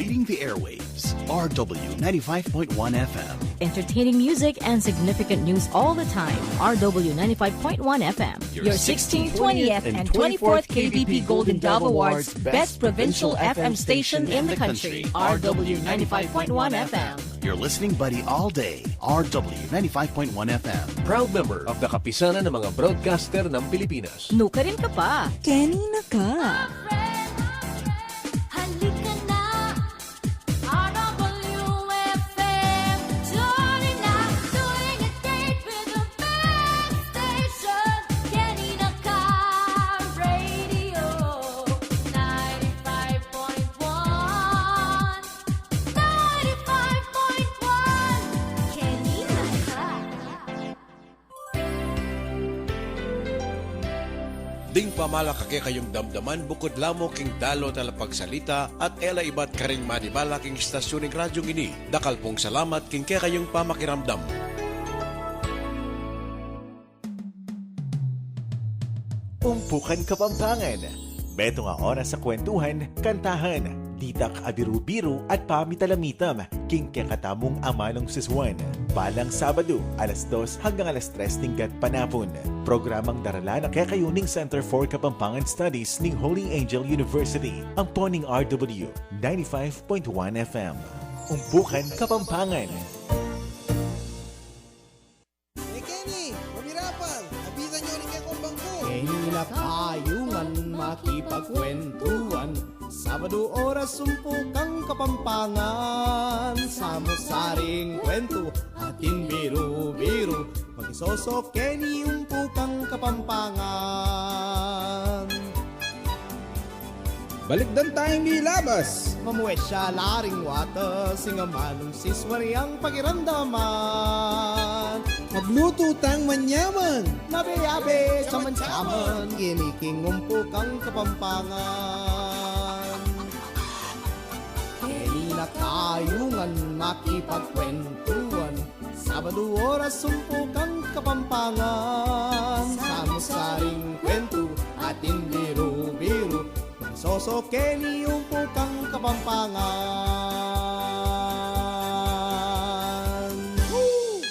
leading the airwaves. RW 95.1 FM. Entertaining music and significant news all the time. RW 95.1 FM. Your 16th, 20th, and 24th KBP Golden Dove Awards Best Provincial FM Station in the country. RW 95.1 FM. Your listening buddy all day. RW 95.1 FM. Proud member of the Kapisanan ng mga broadcaster ng Pilipinas. Nuka rin ka pa. Kenny na ka. Ding pamalakake kayong damdaman bukod lamo king dalo talapagsalita at ela ibat karing manibala king istasyoning radyong ini. Dakal pong salamat king kayong pamakiramdam. Umpukan Kapampangan. Beto nga oras sa kwentuhan, kantahan, ditak abiru-biru at pamitalamitam. King katamong amanong siswan. Balang Sabado, alas 2 hanggang alas 3 tingkat panapon. Programang darala ng Kakayuning Center for Kapampangan Studies ng Holy Angel University. Ang poning RW 95.1 FM. Umpukan Kapampangan. Kenny, mamirapan. Habitan nyo rin kayo kong bangko. Kenny na kayungan makipagkwentuhan. Sabado oras sumpukang Kapampangan. Samo-saring kwento atin biru-biru. Mag-isosok Kenny umpukang Kapampangan. Balikdan tayong nilabas. Mamuwet siya laring wata, singamanong siswari ang pakiramdaman. Magluto tang manyaman. Nabe-abe, saman-saman, giniking umpukang Kapampangan. Kenny na kayungan makipagkwentuhan. Sabado oras sumpukang Kapampangan. Samo-saring kwento atin biru-biru. Soso Kenny umpukang Kapampangan. Woo!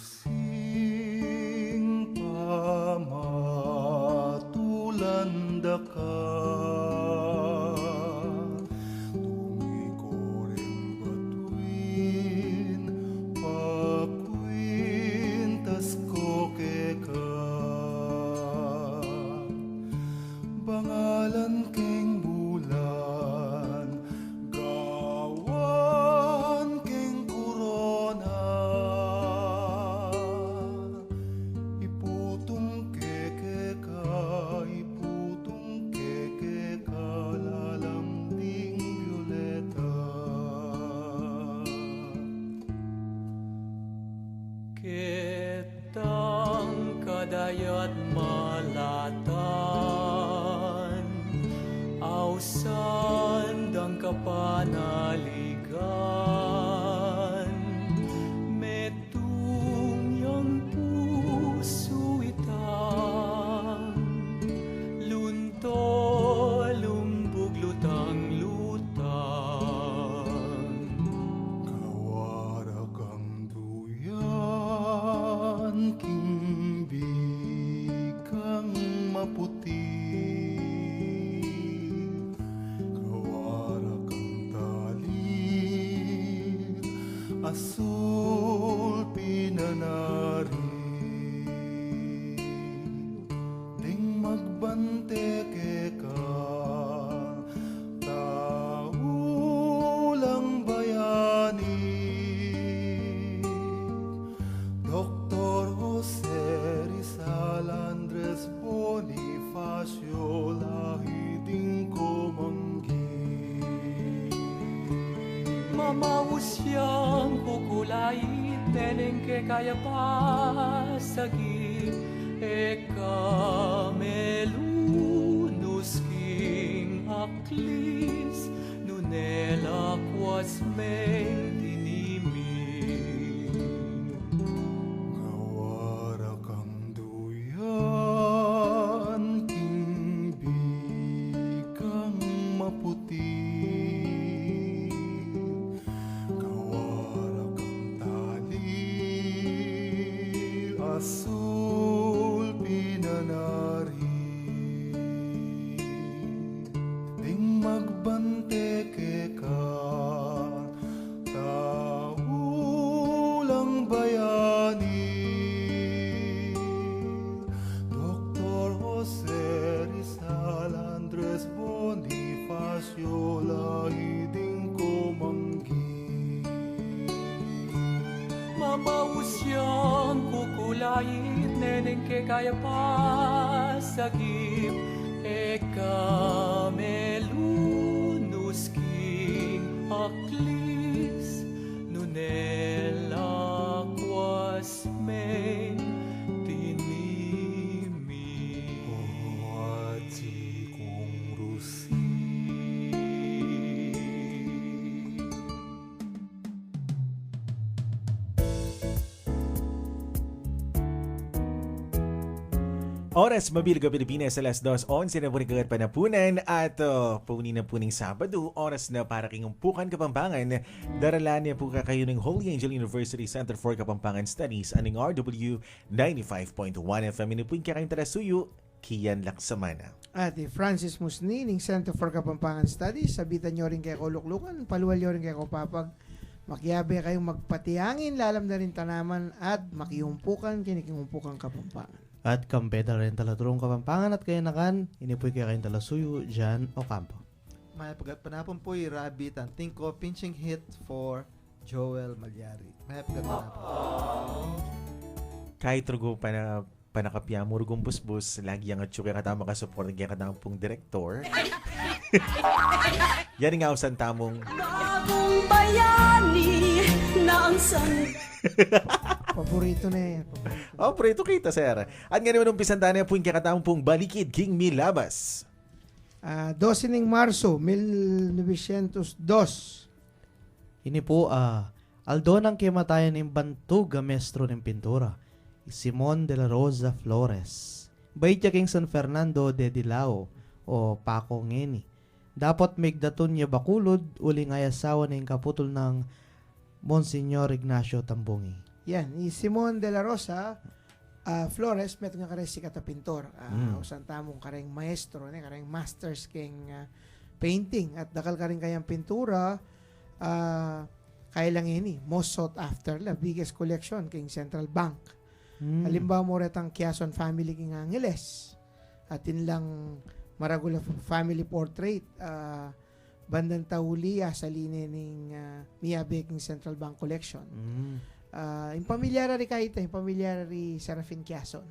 Sing pamatulanda ka, tumigoreng batuin, pakwintas ko keka. Bangalan keng bulan, gawan keng korona. Kadayat malatan, ausan dang kapanaligan, metung yang puso itang, lunto lumbog lutang lutang. Kawara kang duyan, kang maputi, kawara kang tali, asul pinanari, ding magbante ka, taulang bayani, Dr. Jose Rizal Andres Bonifacio lahiding kumanggi. Mamausyang kukulait, neneng ke kaya pasagi, eka melunus king aklis nunela quas men dinimi Ngawara kang duyan king bikang maputi Ngawara kang tali asul pinanari ding magbante ka taulang bayani Dr. Jose Rizal Andres Bonifacio lahiding kumanggi mamausyang kukulait neneng ke kaya pasagip eka melunus king aklis nunela quas men tinimi Wati kong rusi Oras Mabilog Pilipinas, alas 2:11 na po rin panapunan at puni na puning Sabado, oras na para kingumpukan Kapampangan. Daralan niya po kayo ng Holy Angel University Center for Kapampangan Studies aning RW 95.1 FM. Ino po yung kakayong tarasuyo, Kian Laksamana. At Francis Musni, ng Center for Kapampangan Studies. Sabitan nyo rin kay Kuluklukan, paluwal nyo rin kay Kupapag. Makiyabe kayong magpatiyangin, lalam na rin tanaman at makihumpukan, kinikihumpukan Kapampangan. At kampeda rin talaturong Kapampangan at kaya nakan, inipoy kaya kayong talasuyo, Jan Ocampo. May pagat panapon po Rabi Tantingko, pinching hit for Joel Malyari. May pagat panapon. Kahit rugo pa na panakapya mo rugong busbus, lagi ang atsyok kaya katama ka support kaya katama pong direktor. Yan nga usan tamong Bagong bayani na ang Paborito na yan. Oh, preto kita, sir. At nga naman umpisan tayo na po yung kakatamang pong Balikid King Milabas. 12 ng Marso, 1902. Ini po, aldo ng kimatayan ng bantog mestro ng pintura, Simon de la Rosa Flores. Baytya king San Fernando de Dilao o Paco Ngeni. Dapat migdaton niya bakulod uli nga yasawa ng kaputol ng Monsignor Ignacio Tambungi. Yan, ni Simon de la Rosa Flores, meto nga kareng sikat na pintor. Usan tamong kareng maestro, kareng masters king painting. At dakal kareng kayang pintura, kaya lang ini, most sought after la, biggest collection king Central Bank. Halimbawa mo retang Quezon family king Angeles. At lang maragula family portrait, bandang Taulia sa linya ng Miyabe king Central Bank collection. Yung pamilyara rin kahit yung pamilyara rin Serafin Quezon.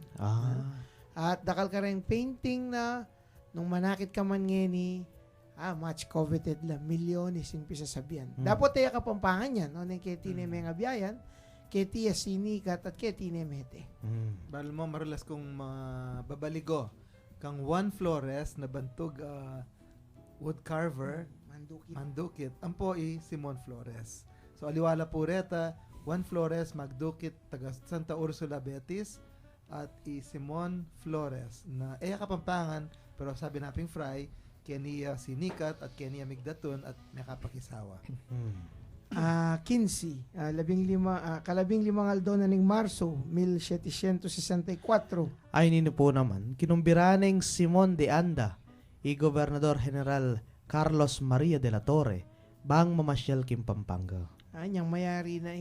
At dakal ka rin painting na nung manakit ka man ngeni, much coveted lang, milyones yung pisasabihan. Dapat tayo Kapampangan yan, no? Nang ketine may nga biyayan, ketiya sinikat at ketine mete. Balo mo marulas kong babaligo kang Juan Flores na bantog wood carver, mandukit. Ampo Simon Flores. So aliwala po reta, Juan Flores Magdukit taga Santa Ursula Betis at Simon Flores na Kapampangan pero sabi naping fry kaniya sinikat at kaniya migdaton at may kapakisawa. 15, kalabing limang aldo na ning Marso 1764. Ay nino po naman, kinumbiraning Simon de Anda, Gobernador General Carlos Maria de la Torre, bang mamasyal kim Pampanga. Anyang mayari na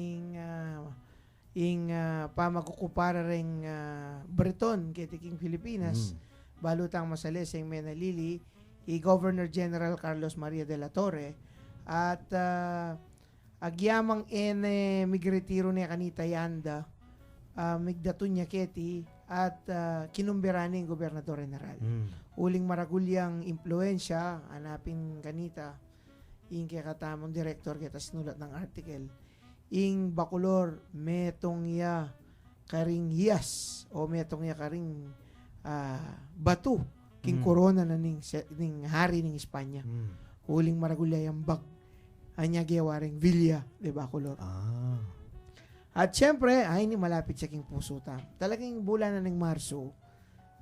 pamagkukupara ring Breton kitiking Pilipinas. Balutang masales yung Menalili, Governor General Carlos Maria de la Torre at agyamang migretiro niya kanita yanda migdaton niya keti at kinumbiraning Gobernador General. Uling maragulyang impluensya hanapin kanita ing kaya katamang director kita sinulat ng article ing bakulor metong ya karing hiyas o metong niya karing batu king corona na ning hari ning Espanya. Huling maragulya yung bag. Anya giyawaring Villa de Bacolod. At syempre, ay ni malapit siya king puso ta. Talagang bulan na ng Marso,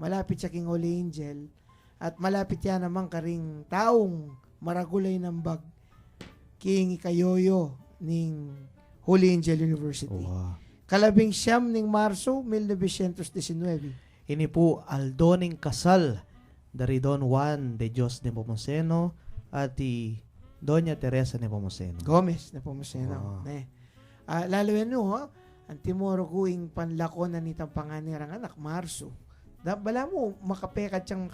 malapit siya king Holy Angel, at malapit yan naman karing taong maragulay ng bag king ikayoyo ning Holy Angel University. Kalabing siyam ning Marso, 1919. Ini po Aldo ning kasal dari Don Juan de Dios de Pomoceno at Doña Teresa de Pomoceno. Gomez de Pomoceno. Lalo yan ang timoro kuing panlako na nitang panganirang anak, Marso. Bala mo, makapekat yung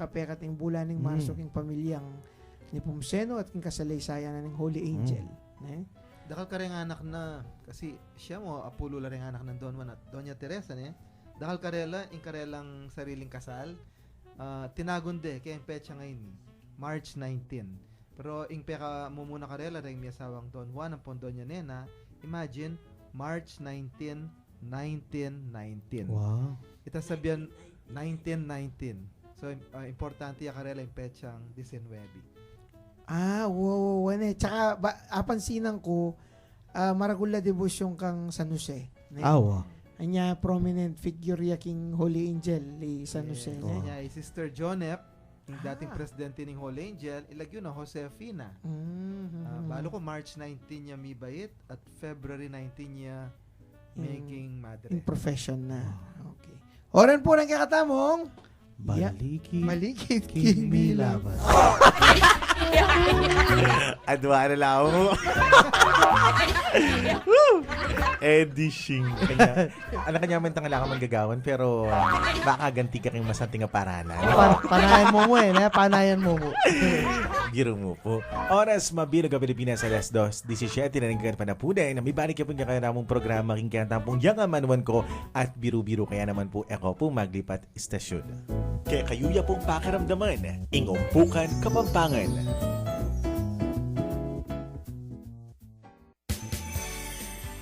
bulan ng Marso king pamilyang ni Pomoceno at king kasalaysayan na ng Holy Angel. Dakal ka rin anak na, kasi siya mo, apulo la rin anak ng Don Juan at Doña Teresa, dakal karela, in karelang sariling kasal, tinagunde, kaya yung petsa ngayon, March 19. Pero ing peka mo muna karela rin may asawang Don Juan ang pondo niya nena, imagine, March 19, 1919. Wow. Ita sabihan, 1919. So, importante yung karela yung petsang 19. Wow. Tsaka, apansinan ko, maragula debosyon kang San Jose. Wow. Anya prominent figure yaking Holy Angel ni San Jose. Anya, Sister Jonep, yung dating presidente ng Holy Angel, ilagyo na Josefina. Balo ko March 19 niya mibait at February 19 niya making madre. In profession na. Okay. Oran po ng kakatamong Malikit King Milaban. Adwa na lang mo. Edishing kanya. Ano kanya man tangala ka manggagawan pero makaganti ka kang masanting aparanan. Panayan mo mo. Giro mo po. Oras mabilo ka Pilipinas sa alas 2:17 na rin panapuday na may balik ka po nga kaya namong programa king kaya tampong yang amanuan ko at biru-biru kaya naman po ako po maglipat istasyon. Kaya kayuya pong pakiramdaman, ingumpukan Kapampangan.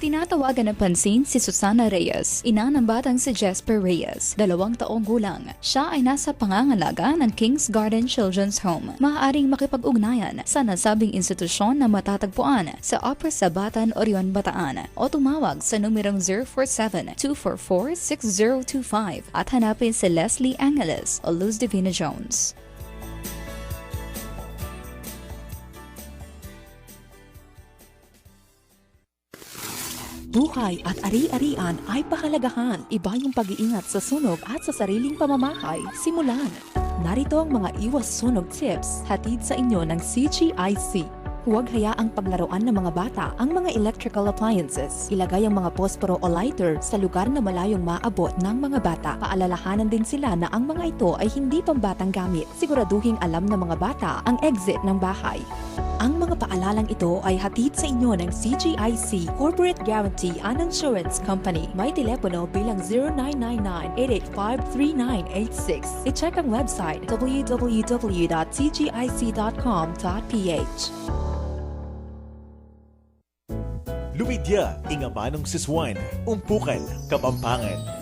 Tinatawagan ng pansin si Susana Reyes, ina ng batang si Jesper Reyes, 2 taong gulang. Siya ay nasa pangangalaga ng King's Garden Children's Home. Maaaring makipag-ugnayan sa nasabing institusyon na matatagpuan sa Upper Sabatan, Orion, Bataan o tumawag sa numerong 047-244-6025 at hanapin si Leslie Angeles o Luz Divina Jones. Buhay at ari-arian ay pahalagahan. Iba yung pag-iingat sa sunog at sa sariling pamamahay. Simulan. Narito ang mga iwas sunog tips hatid sa inyo ng CGIC. Huwag hayaang paglaruan ng mga bata ang mga electrical appliances. Ilagay ang mga posporo o lighter sa lugar na malayong maabot ng mga bata. Paalalahanan din sila na ang mga ito ay hindi pambatang gamit. Siguraduhing alam ng mga bata ang exit ng bahay. Ang mga paalalang ito ay hatid sa inyo ng CGIC, Corporate Guarantee and Insurance Company. May telepono bilang 0999-885-3986. I-check ang website www.cgic.com.ph. Lumidya, ingamanong siswan, umpukan, Kapampangan.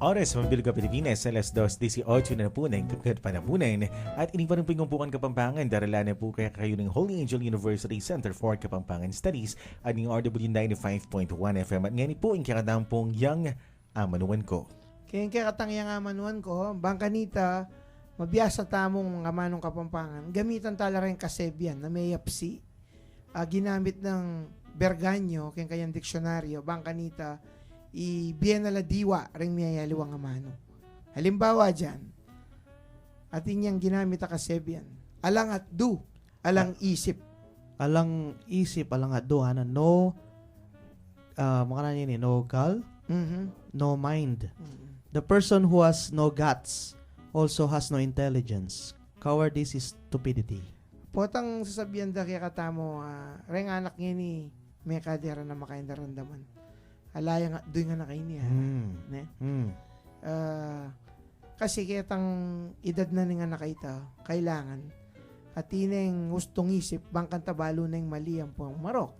Oras, Mambilog ka Pilipinas, alas 2:18 na po na yung panapunan at inipan po yung umpukan Kapampangan. Darala na po kaya kayo ng Holy Angel University Center for Kapampangan Studies at ng RW 95.1 FM at ngayon po yung kakatampong yang amanuan ko. Kaya yung kakatang yang amanuan ko, bangkanita, mabiyasa tamong amanong Kapampangan, gamitan tala rin kasebyan na may yapsi. Ginamit ng Berganyo, kaya kayang diksyonaryo, bangkanita, i-bienala diwa ring miyayaliwang amano. Halimbawa dyan, atin niyang ginamit a kasebyan. Alang at do, alang isip. Alang isip, alang at do, no, makana niya no gal, no mind. The person who has no guts also has no intelligence. Cowardice is stupidity. Potang sasabihan da kaya katamo, ring anak niya ni may kadera na makaindarandaman. Alaya nga, doon nga na kayo niya. Kasi kitang edad na nga na kayo kailangan. At tineng gustong isip, bangkan tabalo na yung mali ang puang marok.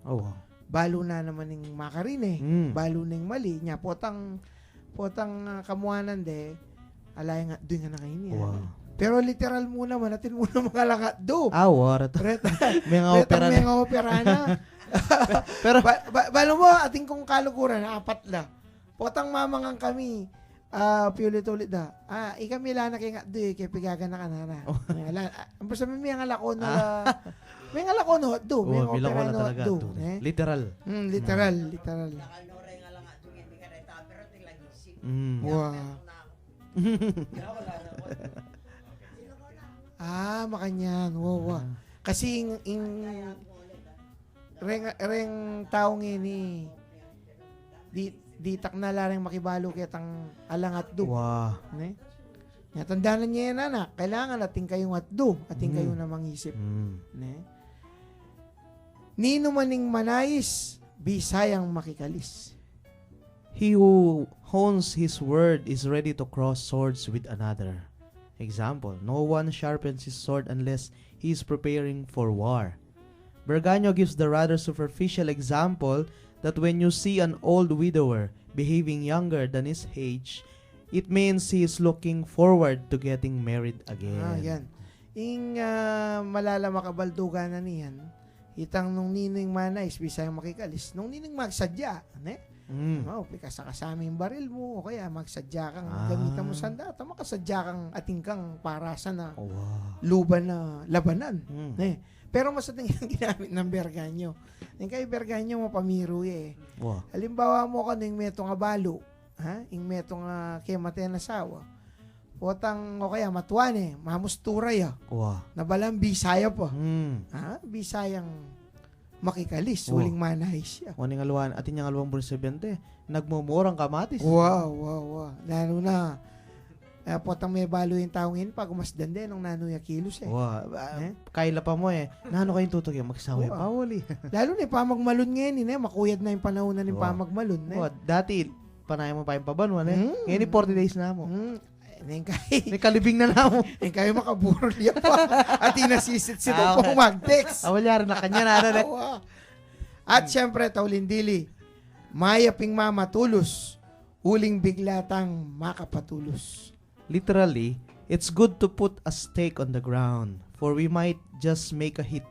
Balo na naman yung makarine. Balo na yung mali. Nya potang Potang kamuanan de, alay nga, doon nga na kayo niya. Wow. Pero literal muna, manatin muna mga lakat do. Warat. May nga opera na. May nga opera na. Pero, Balo mo, ating kong kalukuran, 4 la. Potang mamangang kami, piulit-ulit da. Ikami lang na kaya nga do, kaya pigagan na kanana. Ang basta may nga lako na, may nga lako no, do. May nga bilang opera wala no, talaga. do. Literal. Literal. Wow. Makanyan. Wow. Kasi reng taong ini di tak na lareng makibalo kitang alangat do. Wow. Ne? Tandaan niya yan, anak. Kailangan ating kayong atdo. Ating kayo na mangisip. Ne? Nino maning manais, bisayang makikalis. He who hones his word is ready to cross swords with another. Example, no one sharpens his sword unless he is preparing for war. Berganyo gives the rather superficial example that when you see an old widower behaving younger than his age, it means he is looking forward to getting married again. Yan. Malala makabaldugan na niyan, itang nung nining manais, bisayang makikalis, nung nining magsadya, ne? Pika sa kasama yung baril mo, o kaya magsadya kang gamitan mo sandata, makasadya kang ating kang parasan na luban na labanan. Ne? Pero mas ating ginamit ng berganyo. Yung kayo berganyo mo pamiro Halimbawa mo ka ng meto nga balo, yung meto nga kemate na sawa, potang o kaya matuan mamusturay nabalang bisaya pa. Bisayang makikalis, huling manahis siya. Waning aluan, atin yung aluang presidente, nagmumurang kamatis. Wow. Lalo na, potang may balo yung taong yun, pag umasdan din, nung nanuya kilos Kaila pa mo nano kayong tutok yung magsaway pa wali. Lalo na, pamagmalon ngayon, makuyad na yung panahon na yung pamagmalon. Dati, panay mo pa yung pabanwan Ngayon 40 days na mo. May kalibing na namo. Kayo makaburol yan pa. At inasisit sila po mag-text. Walyari na kanya na. At syempre, Taulindili, mayaping mama tulos, uling biglatang makapatulos. Literally, it's good to put a stake on the ground, for we might just make a hit.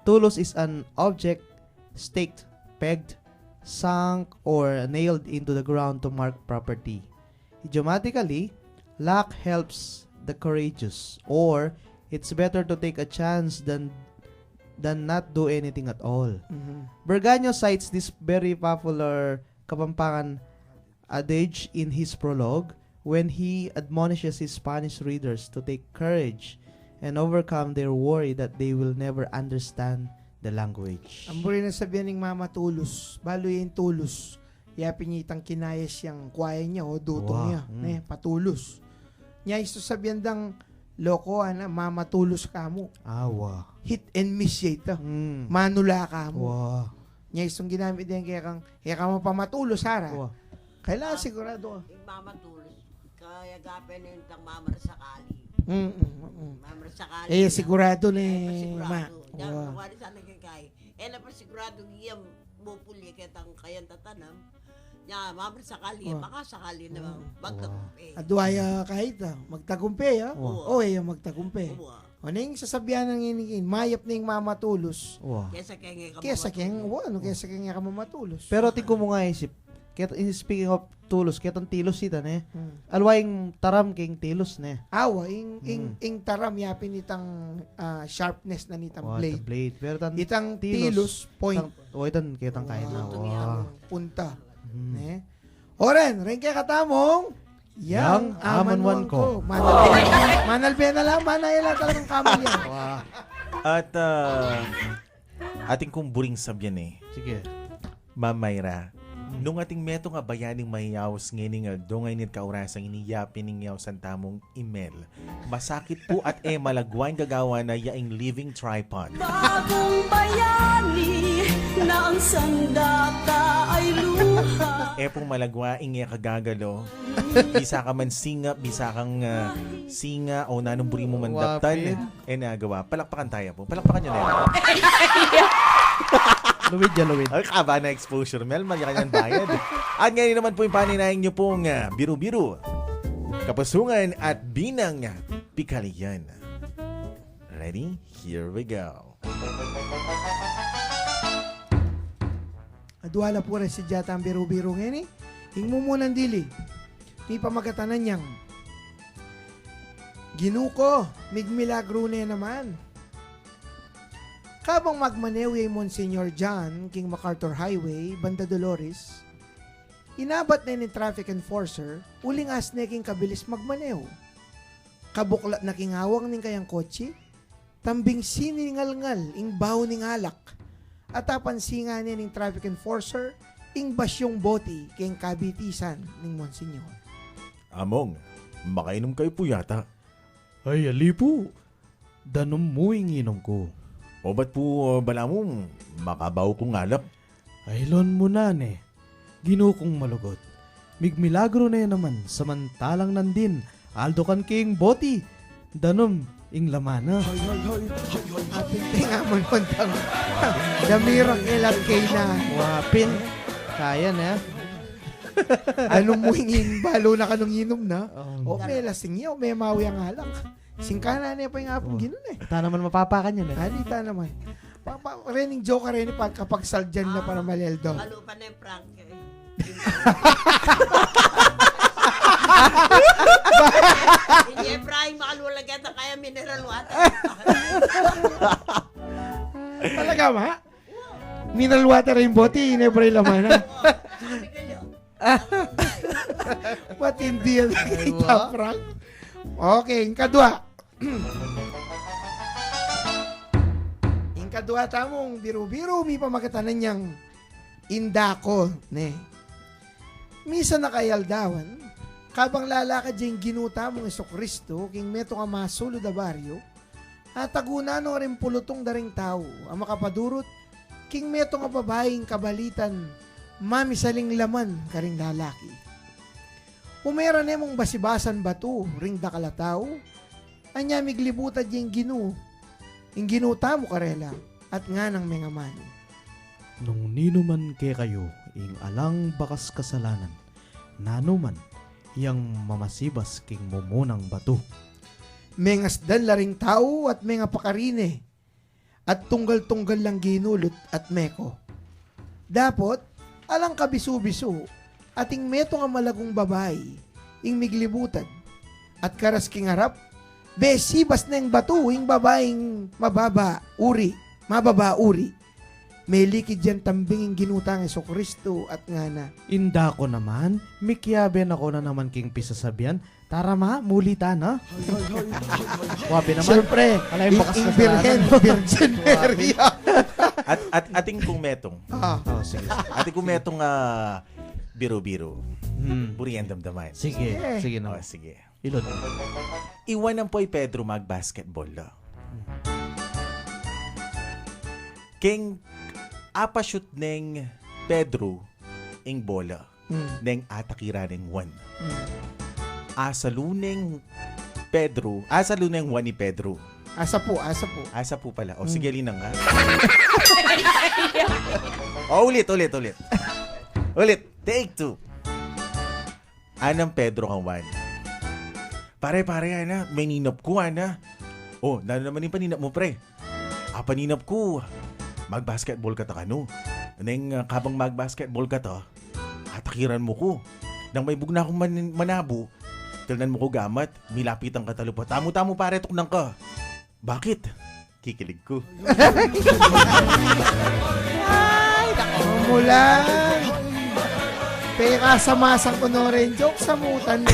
Tulos is an object staked, pegged, sunk, or nailed into the ground to mark property. Idiomatically, luck helps the courageous, or it's better to take a chance than not do anything at all. Berganyo cites this very popular Kapampangan adage in his prologue when he admonishes his Spanish readers to take courage and overcome their worry that they will never understand the language. Ang buri na sabihan ng mama tulos, balo yung tulos. Yapin niya itang kinayas yung kwaya niya o dutong niya. Patulos. Niya iso sabihan dang loko, mama tulos ka mo. Hit and miss siya ito. Manula ka mo. Niya isong ginamit din kaya kang mapamatulos, Hara. Kailangan sigurado. Yung mama tulos, kaya gapin yung tang mamar sakali. Mamar sakali. Sigurado na Sigurado. Wari sana kay. Pa sigurado giyam bupuli kitang kayang tatanam. Mamar sakali, baka sakali na magtagumpay. Adwaya kahit magtagumpay, magtagumpay. O nang sasabihan ng iningin, mayap na yung mama tulos. Kesa kaya ka mamatulos. Pero tingko mo nga isip, speaking of tulos, ketong tilos ita alwaying taram king tilos ing taram yapin itang sharpness na nitang blade. Pero itang tilos point. Itan ketang kain na. Punta. Oren, rin kaya katamong yang amanwan ko. Manalbe na lang, manayala talagang kamal yan. At ating kong buring sabyan Sige. Mamayra. Nung ating meto nga bayaning mayaws ngayon nga dongay nit kaurasang iniyapin ng yaw santamong email. Masakit po at malagwan gagawa na yaing living tripod. Bagong bayani na ang sandata ay luha. Pong malagwa ingya kagagalo. Bisa ka man singa, bisa kang singa o nanong buri mo man daptan. Nagawa. Palakpakan tayo po. Palakpakan nyo na yan. Luwid ya, luwid. Ay, kaba na exposure, Mel. Magyakanyan bayad. At ngayon naman po yung paninayin nyo pong biru-biru, kapusungan at binang pikaliyan. Ready? Here we go. Adwala po rin si Jata ang biru-biru ngayon eh. Hingmo mo ng dili. May pamagatanan niyang. Ginuko, migmilagro na naman. Kabang magmanewi Monsignor John, King MacArthur Highway, Banda Dolores, inabat na ni traffic enforcer, uling asneking kabilis magmanew. Kabuklat na kingawang ning kayang kotse, tambing siningal-ngal, ing baho ning alak, at apansinga niya ning traffic enforcer, ing basyong boti, king kabitisan ning Monsignor. Among, makainom kayo po yata. Ay, ali po. Danom mo inom ko. O ba't po bala mo makabaw kong alap? Ay, lon mo na ne. Ginukong malugot. Migmilagro na yan naman, samantalang nandin. Aldo kan king boti. Danom, ing lamana. Ating tingamon kontang damirang ilat kay na. Wapin. Kaya na. Anong mo hingin, balo na ka nung inom na. O may lasing niya, o may mawi ang alak. Singkana niya pa yung apong ginon eh. Ta naman mapapakan yan eh. Halita naman. Rening joke rin kapag saldyan na para maleldo. Ano pa na yung prank eh. Hindi Efraim makalulagyan na kaya mineral water. Talaga ma? Mineral water yung bote, inebray laman ha. Ba't hindi yan kita, Frank? Okay, yung kadwa. Yung kadwa tamong biru-biru, may pamagatanan niyang indako, ne. Misa na kayaldawan, kabang lalakad yung ginuta mong Jesucristo, king meto nga masulo da baryo, at tagunano rin pulutong daring tao, ang makapadurot, king meto nga babaeng kabalitan, mamisaling laman karing lalaki. Umera nemong basibasan batu, ring dakalataw, anya miglibutad yung ginuta mo karela, at nga ng mga mano. Nung ninuman ke kayo, ing alang bakas kasalanan, nanuman, yang mamasibas king mumunang bato. Mengasdan laring tao at mga pakarine, at tunggal-tunggal lang ginulot at meko. Dapot, alang kabisu-bisu, ating meto nga malagong babae, ing miglibutad, at karas king harap, besibas na yung bato, ing babaeng mababa uri. May likid yan tambing yung ginutang Jesucristo at nga na. Inda ko naman, mikyaben ako na naman king pisasabihan, tara ma, mulita na. Wabi naman. Siyempre, bakas Virgin Mary. at ating kumetong. Sige. Ating kumetong biro-biro. Buriyan damdaman. Sige, sige na. Sige. Ilod. Iwan ang po'y Pedro mag-basketball. King apashoot neng Pedro ing bola. Neng atakira neng one. Asaluneng one ni Pedro. Asa po. Asa po pala. O sige, linang nga. Ulit. Ulit. Take 2. Anang Pedro kang one. Pare, ana. May ninap ko, ana. Oh, naman yung paninap mo, pre. Paninap ko. Mag-basketball ka ta kano. Neng kabang mag-basketball ka ta, atakiran mo ko. Nang may bugna akong manabo, tilnan mo ko gamat, milapit ang katalupa. Tamo-tamo pare, tuknang ka. Bakit? Kikilig ko. Ay, nako mo lang. Peka sa masang ko no rin. Joke sa mutan mo.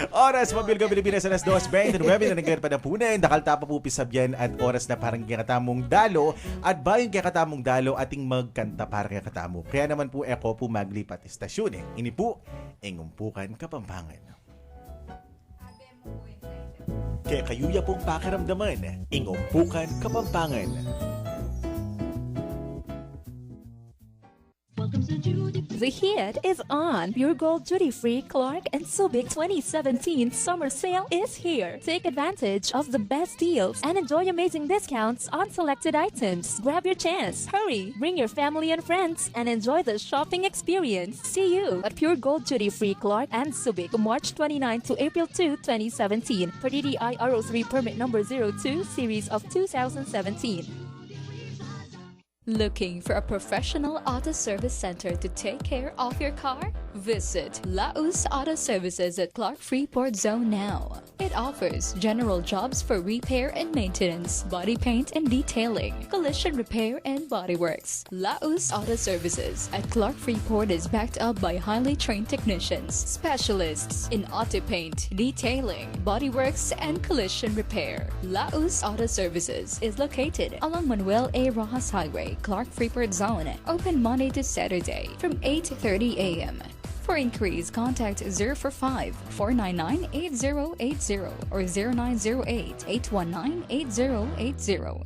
Oras, Mabilga Pilipinas, alas 2:29 na nagkaroon pa na punan. Dakalta pa po pisabyan at oras na parang kakatamong dalo. At bayon kakatamong dalo, ating magkanta para kakatamo. Kaya naman po, eko po maglipat istasyon. Ini po, Ingumpukan Kapampangan. Kaya kayuya pong pakiramdaman, Ingumpukan Kapampangan. Welcome to The heat is on. Pure Gold Duty Free Clark and Subic 2017 Summer Sale is here. Take advantage of the best deals and enjoy amazing discounts on selected items. Grab your chance. Hurry, bring your family and friends and enjoy the shopping experience. See you at Pure Gold Duty Free Clark and Subic, March 29 to April 2, 2017. Per DTI RO3 permit number 02, series of 2017. Looking for a professional auto service center to take care of your car? Visit Laus Auto Services at Clark Freeport Zone now. It offers general jobs for repair and maintenance, body paint and detailing, collision repair and bodyworks. Laus Auto Services at Clark Freeport is backed up by highly trained technicians, specialists in auto paint, detailing, bodyworks, and collision repair. Laus Auto Services is located along Manuel A. Rojas Highway, Clark Freeport Zone, open Monday to Saturday from 8:30 a.m. For inquiries, contact 045-499-8080 or 0908-819-8080.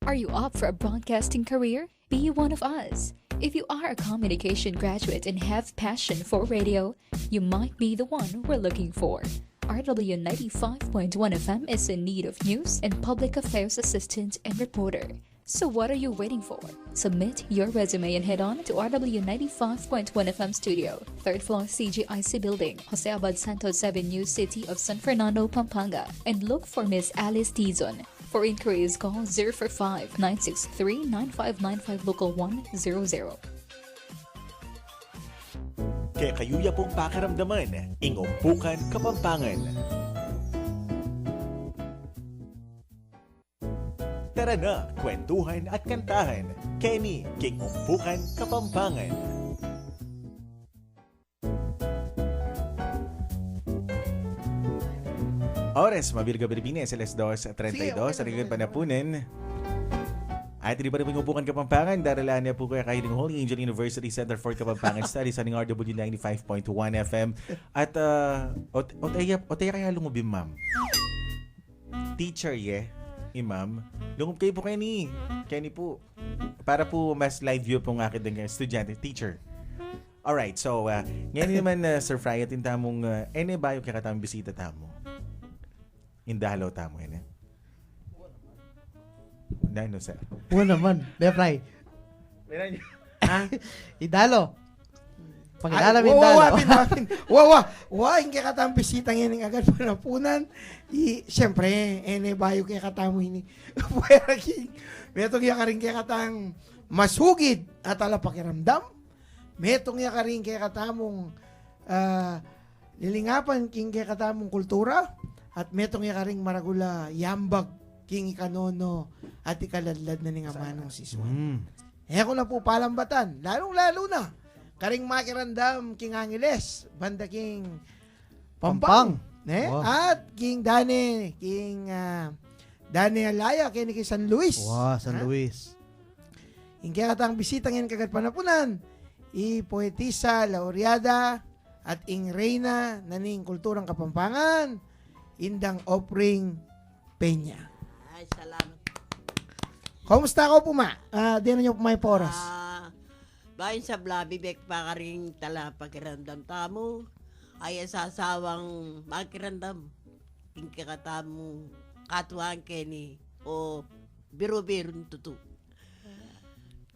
Are you up for a broadcasting career? Be one of us. If you are a communication graduate and have passion for radio, you might be the one we're looking for. RW 95.1 FM is in need of news and public affairs assistant and reporter. So what are you waiting for? Submit your resume and head on to RW 95.1 FM studio, 3rd floor CGIC building, Jose Abad Santos Avenue, City of San Fernando, Pampanga, and look for Miss Alice Dizon. For inquiries, call 045-963-9595 local 100. Kaya kayuya pong pakiramdaman, ingumpukan Kapampangan. Tara na, kwentuhan at kantahan. Kenny, King Umpukan Kapampangan. Oras, Mabirga Pilipinas, alas 2:32, sa Rigan Panapunan. At hindi pa rin umpukan Kapampangan, daralaan niya po kaya kahit ng Holy Angel University Center for Kapampangan Studies sa RW 95.1 FM. At, Oteya kaya lumubim, ma'am. Teacher, ma'am. Lungub kayo po, Kenny. Kenny po. Para po mas live view pong akin ng estudyante, teacher. Alright, so, ngayon naman, Sir Fry, atin tamong, ene ba yung kakatamang bisita tamo? Indahalo tamo, ene? No, sir. Oo naman. Fry. Ha? Idalo. Pangilala min dalo. Hindi ka katang bisita ngayon agad panapunan. Siyempre, bayo kaya katamo ini. Pwera king. Metong ka rin kaya katang masugid at ala pakiramdam. Metong ka rin kaya katamong lilingapan king kaya katamong kultura. At metong ka rin maragula yambag king ikanono at ikaladlad na ni nga manong siswan. Ako na po palambatan. Lalong-lalo na. Karing makirandam king Angeles, banda king Pampang. Wow. At king Dane Alaya, king San Luis. Wow, San Luis. Kaya katang bisita ngayon kagad panapunan, poetisa, laureada, at ing reyna naning kulturang Kapampangan, Indang Opring Peña. Ay, salamat. Kumusta ako po, ma? Di na nyo po may poras. Bayan sa blabibek pa ka rin tala pakiramdam tamo, ay sasawang makirandam. Hindi ka tamo katuwang Kenny o biro-biro tutu.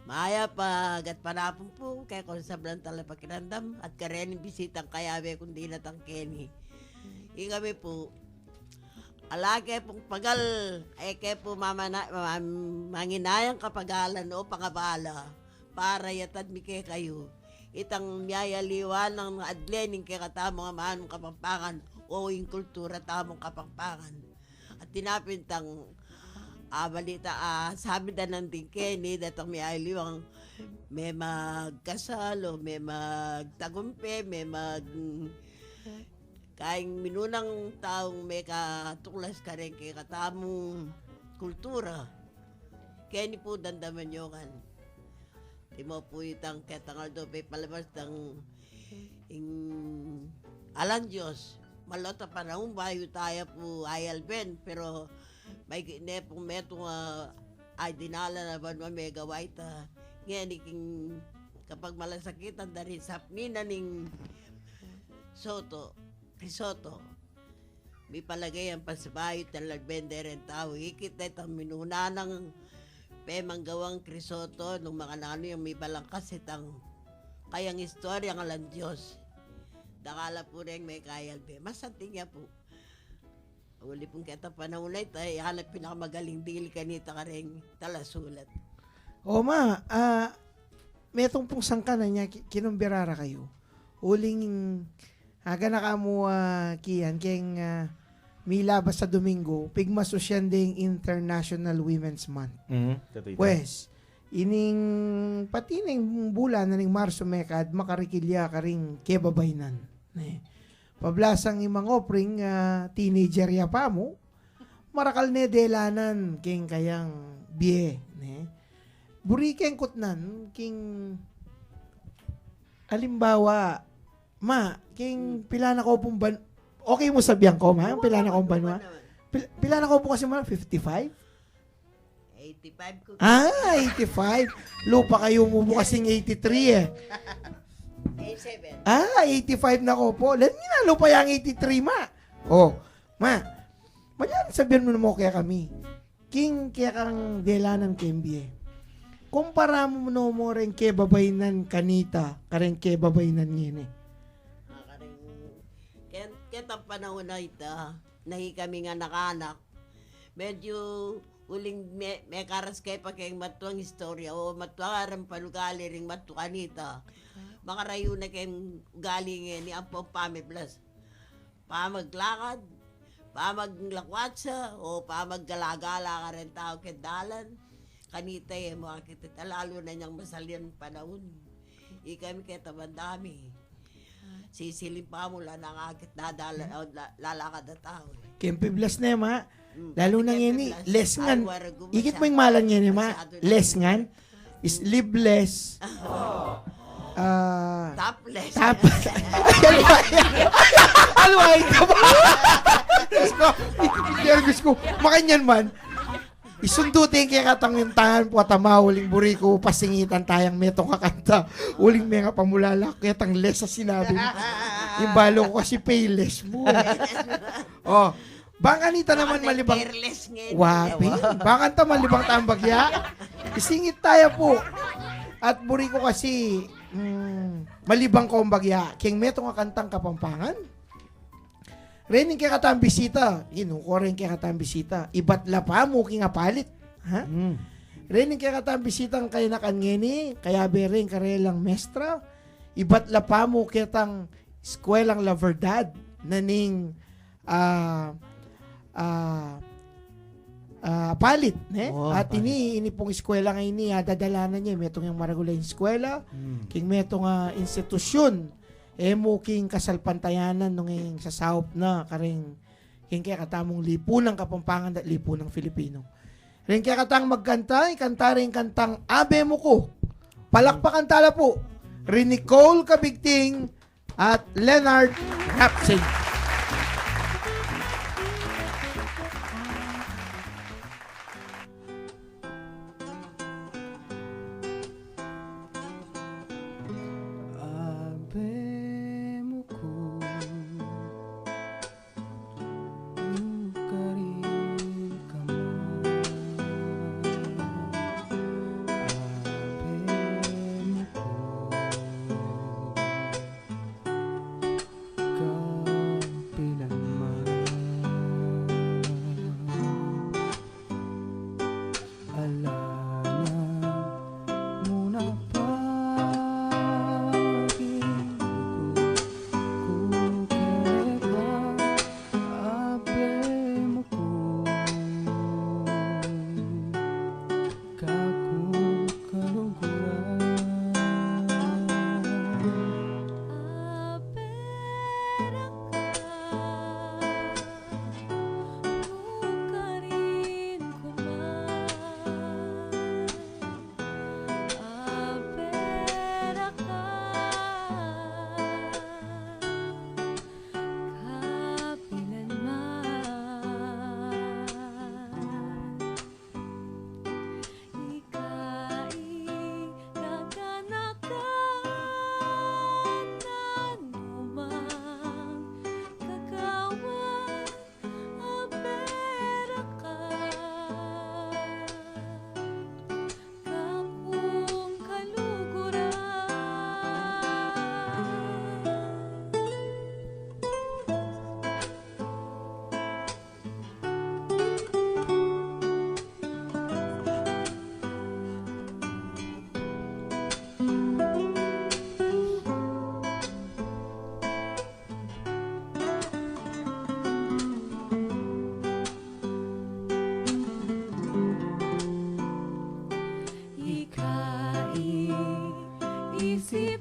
Maya pa gat panapon po, kaya kung sablan tala pakiramdam at karenin bisitang kayabe kundi natang Kenny. Kami po, alake pong pagal, ay kaya po manginayang kapagalan o pangabala. Para yatad mi kay kayo. Itang miyayaliwan ng adlening kay katamo nga maanong Kapampangan o yung kultura tamong Kapampangan. At tinapintang balita sabi na ng Kenny datang miyayaliwang may magkasal o may magtagumpe, may kaing minunang taong may katuklas ka rin kay katamong kultura. Kenny po dandaman nyo kan. Imo po itang ketangal do pe palabas ng alang Diyos. Malota pa na bayo tayo po ayal ben pero may ne pong metong ay dinala na ba may gawaita Ngayon, kapag malasakitan dari sa mina ning risotto, may palagay ang pasibayot ng lagbender ang tao. Ikita itang minuna ng pemanggawang risotto nung mga nano yung may balangkas itang kayang istorya ng alang Diyos. Dakala po rin may kayal be. Masanting niya po. Uli pong kita panahon na ito, hanap pinakamagaling dili kanita ka rin talasulat. O ma, metong pong sangkanan niya, kinumbirara kayo. Uling, haga na ka mo, kiyan, keng milabas sa Domingo, pigmasosyan ding International Women's Month. Pues, ining patining bulan na ning Marso mekad, makarikilya ka rin kebabaynan. Pablasang imang offering, teenager ya pa mo, marakal ne delanan, keng kayang biye. Burikeng kutnan, king alimbawa, ma, king pila na ko pong okay mo sabihan ko, ma? Pila na ko pong banwa? Pila na ko po kasi mo, 55? 85 ko. 85. Lupa kayo mo po kasing 83 eh. 87. 85 na ko po. Lan nga lupa yung 83, ma. Oh, ma. Manyan, sabihan mo kaya kami. King kaya kang delanan kembie. Kumpara mo mo rin kebabaynan kanita, karen kebabaynan ngini. Kaya panahon na ito, nahi kami nga nakanak, medyo uling may karas kay pa kayong matuang istorya o matuang aram palugali ring matukanita. Makarayo na kayong galing ni Ampong Pamiblas. Pamaglakad, pamaglakwatsa, o pamaggalagala ka rin tao kendalan. Kanita mga kita, lalo na niyang masalyan panahon. Ikami kaya tabandami. Sisilim pa mo lang ang akit lalakad na tao. Kempiblas na ma. Lalo na yan lesngan. Ikit mo yung malan yan ma. Lesngan. Is liveless. Topless. Alway ka ba? Gusto ko. Makanyan man. Isundutin kaya katang yung tangan po at uling buri ko pasingitan tayang metong kakanta. Uling mga pamulala kaya tang less sa sinabi mo. Yung balo ko kasi payless mo. Oh, bangkanita naman malibang. Wapi. Bangkanta malibang tambagya. Isingit tayo po. At buri ko kasi malibang kombagya. King metong kakantang Kapampangan. Rening kaya katang bisita. Inuko rin kaya katang bisita. Iba't pa mo king apalit. Ha? Rening kaya katang bisita ang kaya nakangeni. Kaya bering karelang mestra. Iba't pa mo kaya tang Eskwelang La Verdad. Naning palit. At ini pong eskwela nga ini. Dadalanan niya. Metong yung maragulay eskwela. King metong institusyon. Emo king kasalpantayanan nung sa sasawp na karing king kaya katamong lipunang Kapampangan at lipunang Filipino. Ring kaya katang magkanta, ikanta rin kantang Abe Mo Ko. Palakpakan tala po. Nicole Kabigting at Leonard Rapsing.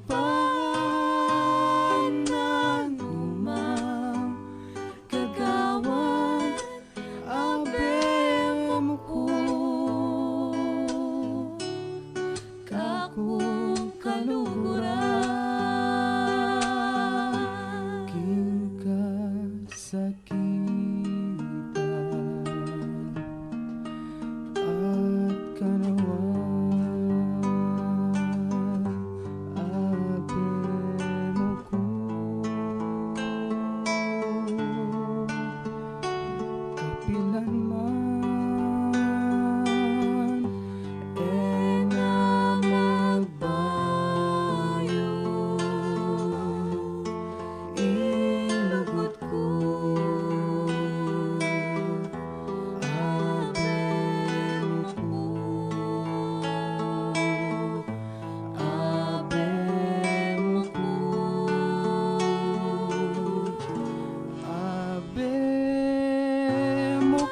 pananumang kagawan abem ko kakong kaluguran king kasakitan at kanawan abem ko kapilan man na magbayo inugot ko abem ko abem ko abem ko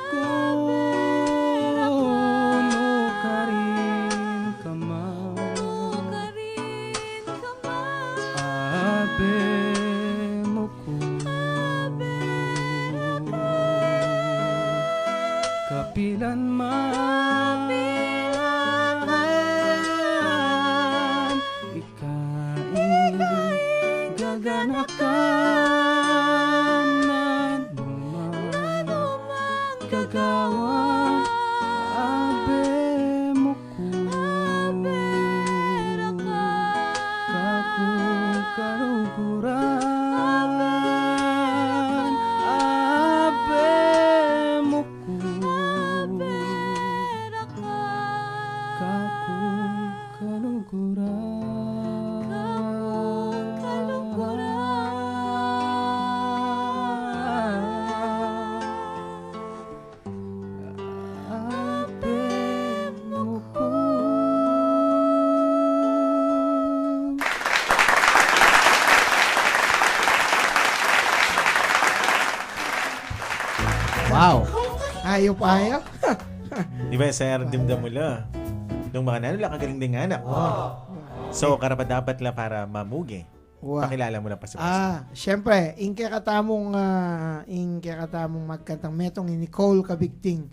no karin kama abem ko kapilan man ikain gaganakan nanuman kagawa abem ko kakong kaluguran abem ko kakong Wow. Ayaw pa ayaw. Di ba, sir, dimdam mo la. Nung mga nanula, kagaling din anak. So, karapat-dapat lang para mamugi. Wow. Pakilala mo lang pa sa Syempre, ingke katamong magkantang metong ni Nicole Kabigting.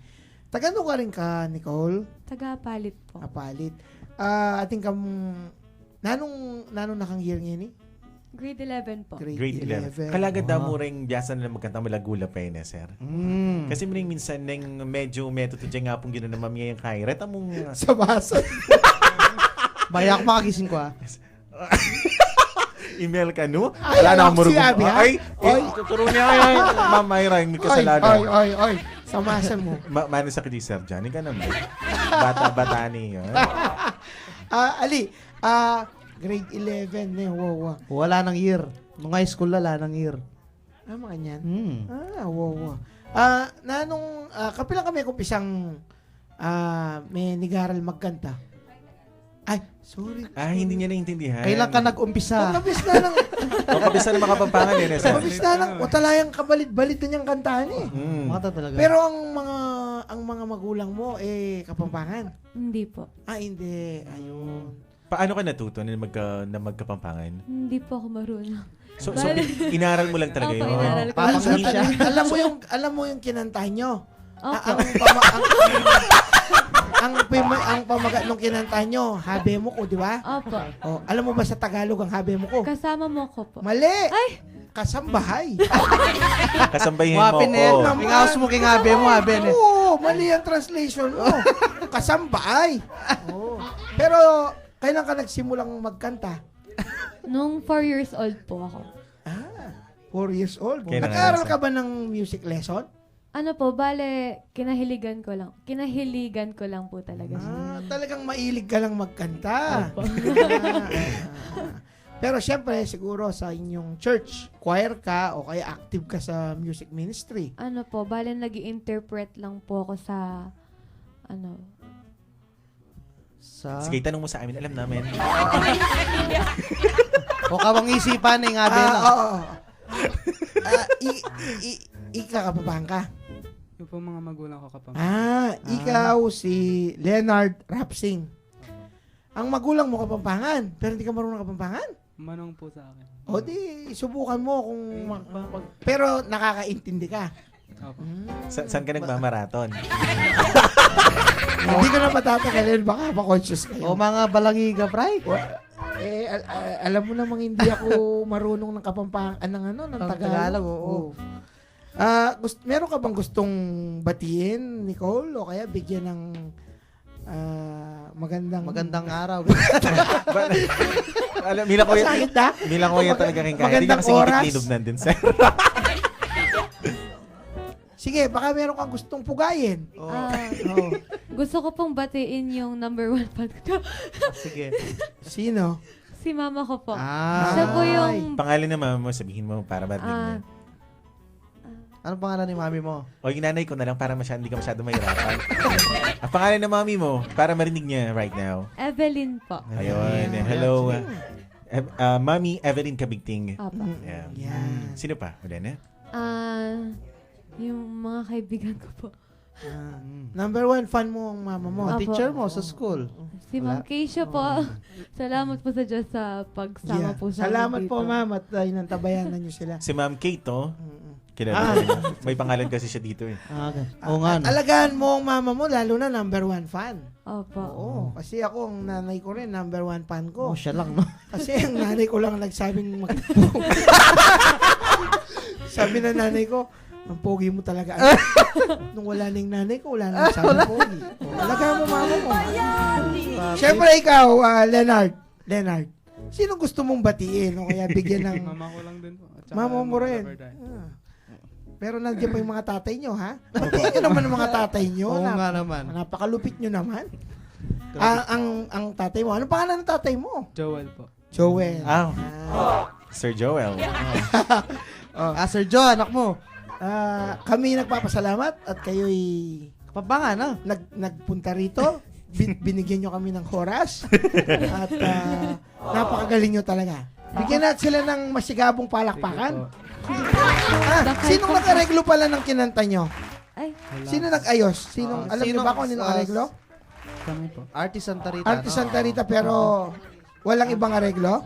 Tagano ka rin ka, Nicole? Taga-palit po. Apalit. Ating nanong nakang year ngayon eh? Grade 11 po. Grade 11. Kalagad daw mo rin biyasan na magkanta malagula pa yun, sir. Kasi maring minsan nang medyo metodo dyan nga pong gano'n na mamiyay yung kaya. Reta mong... Sa baso. Bayak makagising ko Email ka, no? Ay, wala na akong si Abby, ha? Ay, tuturo niya ay, Ma'am Mayra, hindi kasalanan. Oy. Samasan mo. Mano sa kidi, Sir Johnny ka naman. Bata-bata niyo. Ali, grade 11 eh, wow. Wala nang year. Mga high school wala nang year. Mga yan. Hmm. Nanong, kapilang kami kumpisang may nigaral magkanta. Ay, sorry. Hindi niya naintindihan. Kailan ka nag-umpisa? Kapisa na makapampangan yun, Sir. Kapisa na, o talayang kabalit-balit na niyang kantaan eh. Mata talaga. Pero ang mga magulang mo, kapampangan. Hindi po. Hindi. Ayun. Paano ka natuto na magkapampangan? Hindi po ako marunong. So inaral mo lang talaga Opo, yun? inaral ko. Alam mo yung kinanta nyo? Opo. Ang pamagat nung kinanta nyo, habe mo ko, di ba? Opo. Alam mo ba sa Tagalog ang habe mo ko? Kasama mo ko po. Mali! Ay! Kasambahay. Kasambahin mo ko. Pingaos mo king habe mo, habe. Oo, mali ang translation mo. Kasambahay. Pero, kailan ka nagsimulang magkanta? Nung 4 years old po ako. 4 years old? Kailan Nag-aaral nga, ka ba ng music lesson? Ano po, bale, kinahiligan ko lang. Kinahiligan ko lang po talaga. Talagang mailig ka lang magkanta. Pero syempre, siguro sa inyong church, choir ka o kaya active ka sa music ministry. Ano po, bale, nag-i-interpret lang po ako sa, Sige, tanong mo sa amin. Alam namin. O kawang isipan ng habe na. Oo. Ika kapapang ka? Yung po mga magulang ko kapang. Ikaw si Leonard Rapsing. Ang magulang mo kapampangan, pero hindi ka marunong kapampangan? Manong po sa akin. O di, subukan mo kung... pero nakakaintindi ka. Opo. Saan ka nagmamaraton? Hindi ko na patatagalin, baka pa-conscious kayo. O mga balangiga, Fry. Alam mo namang hindi ako marunong ng Kapampangan, ng Tagalog. Oo. Meron ka bang gustong batiin, Nicole? O kaya bigyan ng magandang araw. Mila ko Sakit na? Mila ko yan talaga rin kaya. Magandang Hindi oras. kasi nandun, sir. Sige, baka meron kang gustong pugayin. Gusto ko pong batiin yung number 1 fan ko. Sige. Sino? Si mama ko po. Ah. Siya po yung... Pangalan ng mama mo, sabihin mo para marinig niya. Ano pangalan ni mami mo? O yung nanay ko na lang para hindi ka masyado mahirapan. Ang pangalan ng mami mo para marinig niya right now. Evelyn po. Ayun. Hello. Mami Evelyn Kabigting. Apa. Yeah. Sino pa? Wala na? Yung mga kaibigan ko po. Number 1 fan mo ang mama mo. Apo. Teacher mo sa school. Si Ma'am Keisha po. Salamat po sa Diyos sa pagsama po sa Salamat amin po, dito. ma'am, at nantabayanan niyo sila. Si Ma'am Kate, oh. Kilala mo. May pangalan kasi siya dito eh. Oo nga. Alagaan mo ang mama mo, lalo na number 1 fan. Opo. Oo. Kasi ako, ang nanay ko rin, number 1 fan ko. Siya lang, no? Kasi ang nanay ko lang nagsabing sabi na nanay ko, ang pogi mo talaga. Nung wala ning nanay ko, wala nang sabi pogi. Alagaan mo mama mo. Siyempre ikaw, Leonard. Sino gusto mong batiin o kaya bigyan ng... Mama ko lang din po. At saka Mama mo rin. Pero nandiyan pa yung mga tatay nyo, ha? Batiin nyo naman ang mga tatay nyo. Oo nga naman. Napakalupit nyo naman. Ang tatay mo. Ano pangalan ng tatay mo? Joel po. Joel. Sir Joel. Sir Joe, anak mo. Kami nagpapasalamat at kayo'y Kapampangan, no? nagpunta rito. Binigyan nyo kami ng oras. At napakagaling nyo talaga. Bigyan natin sila ng masigabong palakpakan. Sinong nag-areglo pala ng kinanta nyo? Ay. Sino nag-ayos? Alam niyo ba kung ano areglo? Kami po. Artist Santa Rita. Artist Santa Rita, pero walang ibang areglo?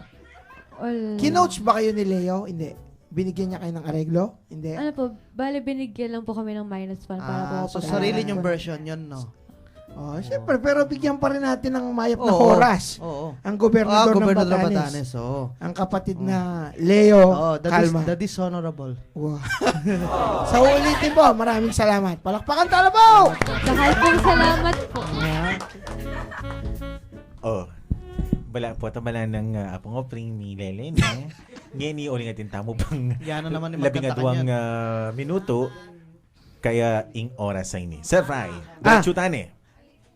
Kinoach ba kayo ni Leo? Hindi. Binigyan niya kayo ng areglo? Hindi. Ano po, bale binigyan lang po kami ng -1 para po So, sarili niyong version yun, no? Siyempre, pero bigyan pa rin natin ng mayap na Oo. oras. Oo. Ang gobernador ng Gobernador Batanes. oo. Ang kapatid na Leo Calma. The dishonorable. Wow. Sa ulitin po, maraming salamat. Palakpakan Talabaw! Dahil pong salamat po. Bala po tamalan ng apong opring ni Lelen. Ngayon uling atin tamo pang Yan na naman ni 12 minuto. Kaya ing oras sa ini. Sir Fry, chutane.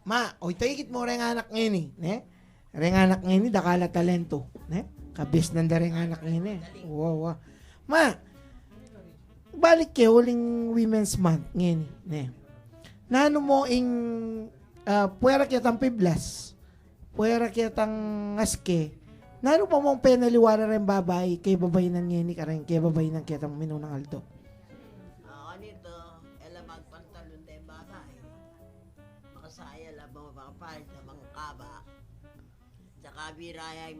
Ito ikit mo rin anak ngayon ne? Ring anak ngayon, dakala talento. Ne? Kabis nanda rin anak ngayon Wow. Balik kayo huling Women's Month ngayon. Ne? Nano mo ing puwera kitang piblas, puwera kitang aske, nano pa mong penaliwara rin babay kay babay ng ngayon karing kay babay ng kitang minunang aldo. Kabiraya ay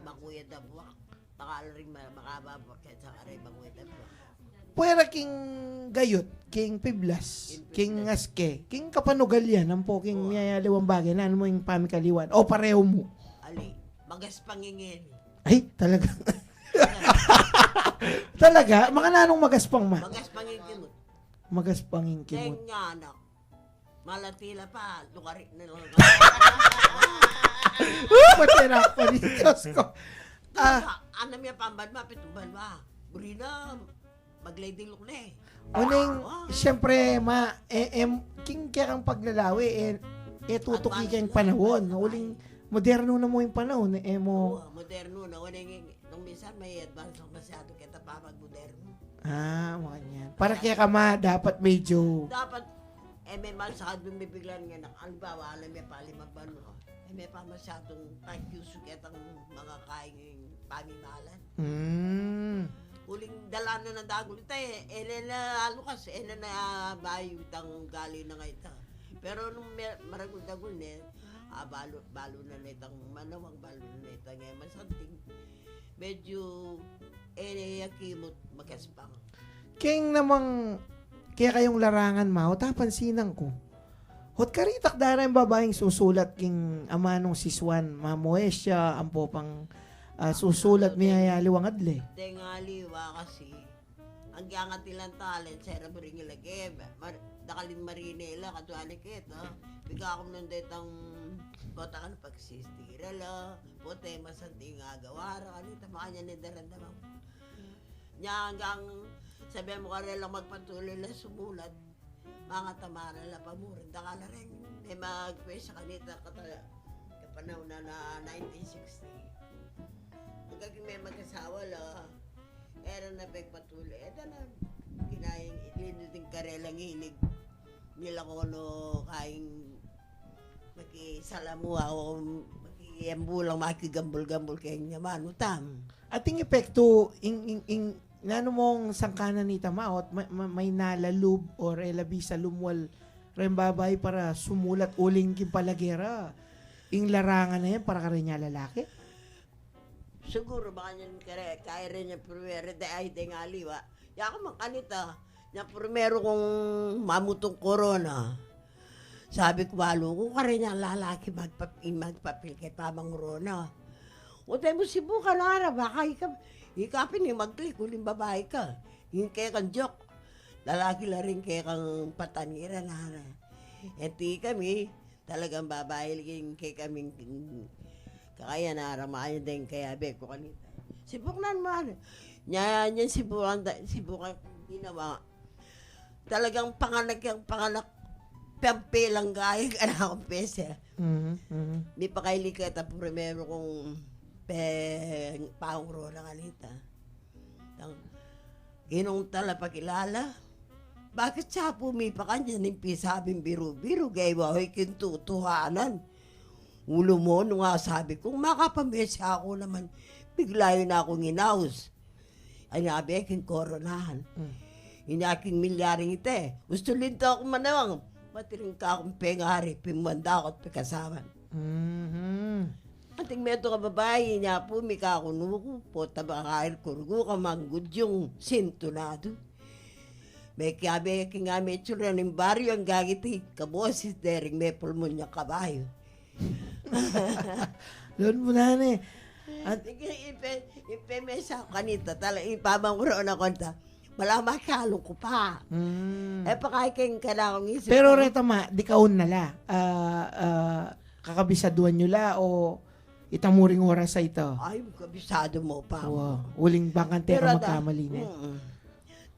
makuya da buwak. Baka rin makababak sa karay makuya da buwak. Puwera king gayot, king piblas, king aske, king kapanugal yan, ang po king miyayaliwang bagay na ano mo yung pamikaliwan. O pareho mo. Ali, magas pangingin. Ay, talaga. Talaga? Mga nanong magaspang ma? Magas pangingin mo. Magas pangingin mo. Nga anak. Malatila pa. Lukari na lang. Matira pa rin. Diyos ko. Ano miya pambad ma, pitubal ma. Burina, maglading luk na eh. Uning, siyempre, king kaya kang paglalawi, tutuki kang panahon. Uling, moderno na mo yung panahon. Moderno na. Nung minsan may advance ng masyado kita pa mag-moderno. Mga yan. Para kaya ka dapat medyo... Dapat, may masyadong bibiglan nga ng albawa, alam may palimabano. May pa masyadong pag-yuso kitang mga kaing pamimalan. Uling dala na ng dagol ito na alukas, na bayo itang gali na nga ito. Pero nung maragol-dagol balo na itang manawang, balo na ito ngayon masanting. medyo kimot magaspang. Keng namang, kaya kayong larangan ma, o tapansinan ko. Hot karitak dara yung babaeng susulat king amanong siswan, mamoesya, ang popang susulat miyaya liwang adle. Tengaliwa kasi, ang giangat ilang talent, sa rabring ilagay, dakalin marinela, katualikit, Biga ako nung detang kota ka na pagsistira la, pote masanting agawara, kanita makanya ni darandamang. Nya hanggang sabi mo ka rin lang magpatuloy na sumulat, mga tamara la pamurin, dakala rin, may magpwesa kanita kapanahon na 1960. Hanggang may mag-asawa la, era na pagpatuloy, eto na, kinayang ilinuting karelang hilig nila ko no kaing makisalamuha o makiyambulang makigambol-gambol kayong nyaman utam. Ating epekto, nano mong sangkanan ni Tamaot, may nalalub or elabi sa lumwal rin babay para sumulat uling kimpalagera. Ing larangan na yan para ka rin niya lalaki? Siguro baka niyan kaya rin niya primero ay tingali wa. Yaka man kanita, niya primero kong mamutong corona. Sabi ko walo ko ka rin niya lalaki magpapil kay Pamang Rona. O tayo mo sibukan na ara, baka ikapin yung magklik, uling babae ka. Yung kaya kang joke. Lalaki la rin kaya kang patanira na ara. Eti kami, talagang babae yung kaya kaming kaya na ara, maayon din kaya beko kanita. Sibuknan mo ano. Yan sibukan ginawa. Talagang panganak pampilang gaya ka na akong pesa. Di pa kay likata primero kong paong Rona kanita. Ginong tala pakilala. Bakit siya pumipa kanya ng pisabing biru-biru gaya wahoy kintutuhanan. Ulo mo nung nga sabi kong makapamesya ako naman bigla yun akong inaus. Ay nabi aking koronahan. Inaking milyaring ite. Gusto linto ako manawang. Matiring ka akong pengari, pimanda ako at pikasaman. Ating meto ka babae niya po, mika ako nuko, tabakair kurgo ka manggod yung sintonado. May kiabe nga may tsura ng baryo ang gagiti, kabosis dering may pulmonya kabayo. Loon mo na eh. At ipemesa ko kanita, ipabang ko roon ako ta. Wala makalong ko pa. Pakaiking ka na akong isip. Pero reta ma, di kaon nala. Kakabisaduan nyo la o itamuring oras sa ito? Ay, kabisado mo pa. Wow. Uling bakante ka magkamali na.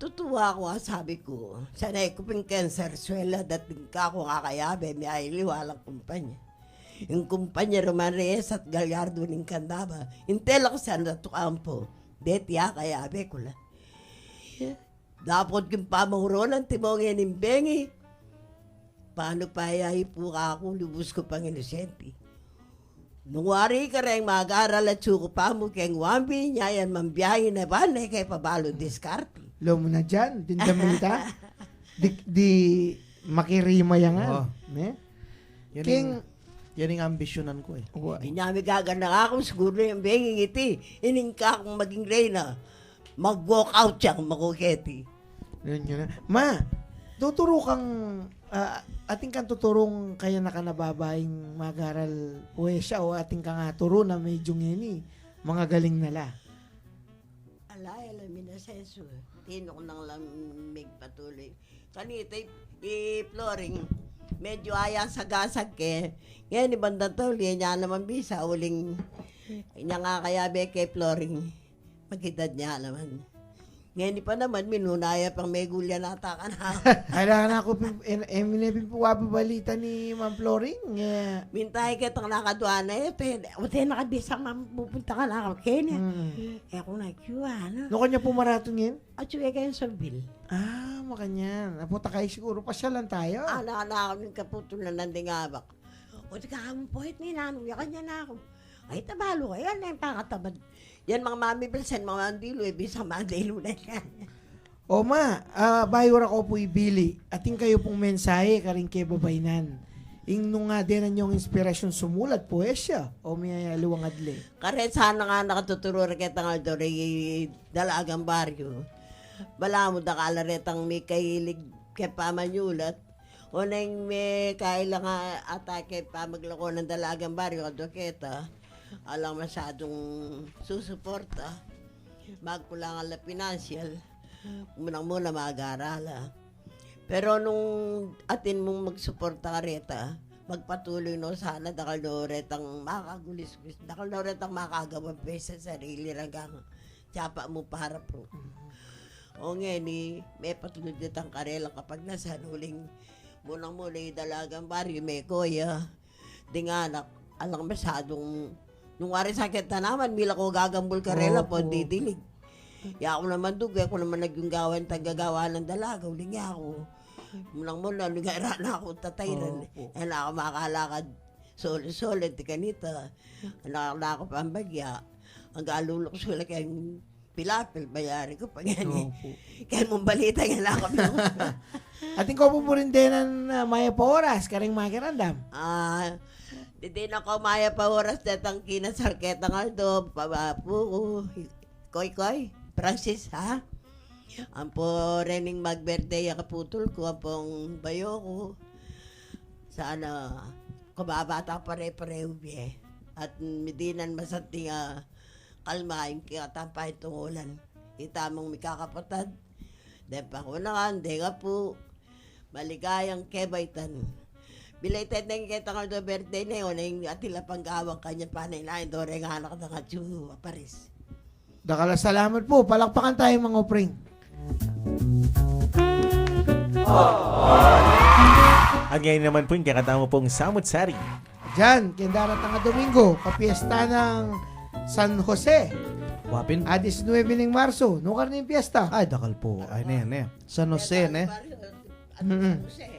Tutuwa ko, sabi ko. Sanay ko ping cancer, swela, dating ka ako kakayabe, may ayli, walang kumpanya. Yung kumpanya Roman Reyes at Gallardo ng Candaba, intela ko sana tukampo. Detya kayabe ko lang. Dapat yung pamangron timongin ng bengi. Paano pa po ka ako, lubos ko pang inosente. Nung wari ka rin mag-aral at suko pa mo keng wambi, nyayan mambiyahin na ba na kay pabalo diskarte. Lo mo na dyan, dindamita. di makirima yan nga. Yan yung ambisyonan ko eh. Inyami gaganda ako, siguro yung bengi ngiti. Ining ka akong maging reyna. Mag-walk out siya kung makuketi. Yun. Ma, tuturo kang, ating kang tuturong kaya na ka nababaing mag-aral puwesya o ating kang turo na medyo ngini, mga galing nala. Alay, alamin na seso. Tino ko nang lamig patuloy. Kanita, flooring, medyo ayang sagasag ke. Ngayon, ibandang tuloy, niya naman bisa, uling, niya nga kaya beke flooring. Magkitad niya naman. Ngayon pa naman, minunaya pang may gulya nata ka na. Kailangan na ako, minipin po balita ni Ma'am Floring. Mintay kitang nakaduana eh. Wate nakabisang pupunta ka na ako. Kenya. Kaya kung nakiwa, ano? No kanya pumaraton yun? At yung kayo sa bill. Makanyan. Napunta kayo siguro. Pasyalan tayo. Nakaka ng kaputulan ng dingabak. O, di ka mo po, ni Nanong, kanya na ako. Ay, tabalo kayo. Yan na yung pangatabad. Yan mga mami bilsen, mga andilo, bisang mandilo na yan. O ma, bayo ra ko po ibili. Ating kayo pong mensahe, karing kay babaynan. ing nung nga din yung inspirasyon sumulat, poesya, o may luwang adli. Kare sana nga nakatuturo rin nga doon dalagang baryo. Bala mo da kalaretang may kahilig kay pamanyulat. O nang may kailang nga atake pa maglako ng dalagang baryo kadoketa. Alang masyadong susuporta. Magkulangan na financial. Muna mag-aarala. Pero nung atin mong magsuporta ka reta, magpatuloy no sana dakal no retang makagulis-gulis, dakal no retang makagawa sa sarili ragang tsapa mo para pro. O ngeni, may patulog ditang karelang kapag nasa huling munang-muna yung dalagang baryo, may koya, di nga anak, alang masyadong, nung wari sakit na naman, mila ko gagambol karela po, didilig. Ya ako naman dugay, ako naman nagyunggawan, tagagawa ng dalaga, uling ako. Munang-muna, nungara na ako tatayran. Yan ako makalakad, solid-solid, di kanita. Nakakala ko pa ang bagya. Ang galulok sila kayong pilapil, bayari ko pa yan. Kaya mong balita yan ako. Ating ko po rin din ang maya pa oras, karing makirandam. Hindi na ko maya pa oras, datang kinasarketa nga do, pabapo, koy, Francis, ha? Ang po rening mag-birthday kaputol ko, ang pong bayo ko. Sana, kumabata pare-pareho biye. At medinan masanting kalmain kaya tampay tungulan. Itamang mikakapatad. Dahil pa ko na nga, hindi nga po. Maligayang kebaitan. Belated na yung kitang do birthday na yun, yung atila panggawang kanya panay na yun, dore nga anak na nga Paris. Dakala salamat po. Palakpakan tayo mga opring. At ngayon naman po yung kakatama pong samut-sari. Diyan, kindarat nga Domingo, kapiesta ng San Jose. Wapin. At 19 ng Marso, nukar na yung piyesta. Ay, dakal po. Ay, ne. San Jose, ne.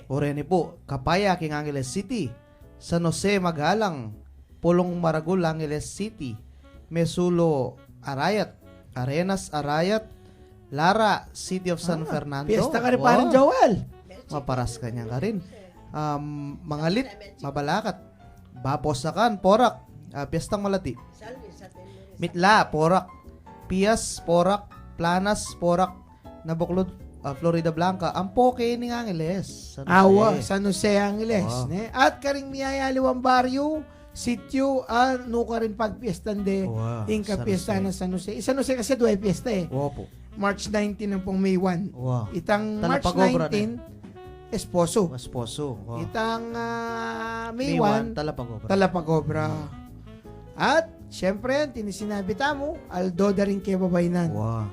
Oreni po, Kapaya, King Angeles City. San Jose, Magalang. Pulong Maragul, Angeles City. Mesulo, Arayat. Arenas, Arayat. Lara, City of San Fernando. Piyesta ka rin parang Joel. Maparas ka niya ka rin. Mangalit, Mabalakat. Baposakan, Porak. Piyestang Malati. Mitla, Porak. Pias, Porak. Planas, Porak. Nabuklod, Florida Blanca. Ang poke ni Angeles. San Jose Angeles. Ne? At karing miyayaliwang baryo, sityo, ka rin pagpiestan de. Inka piyesta na San Jose. San Jose kasi duway piyesta eh. Opo. March 19 ng pong May 1. Wow. Itang March 19, Esposo. Wow. Itang May 1, Talapagobra. At, syempre, tinisinabi tamo, Aldo da rin kay babaynan. Wow.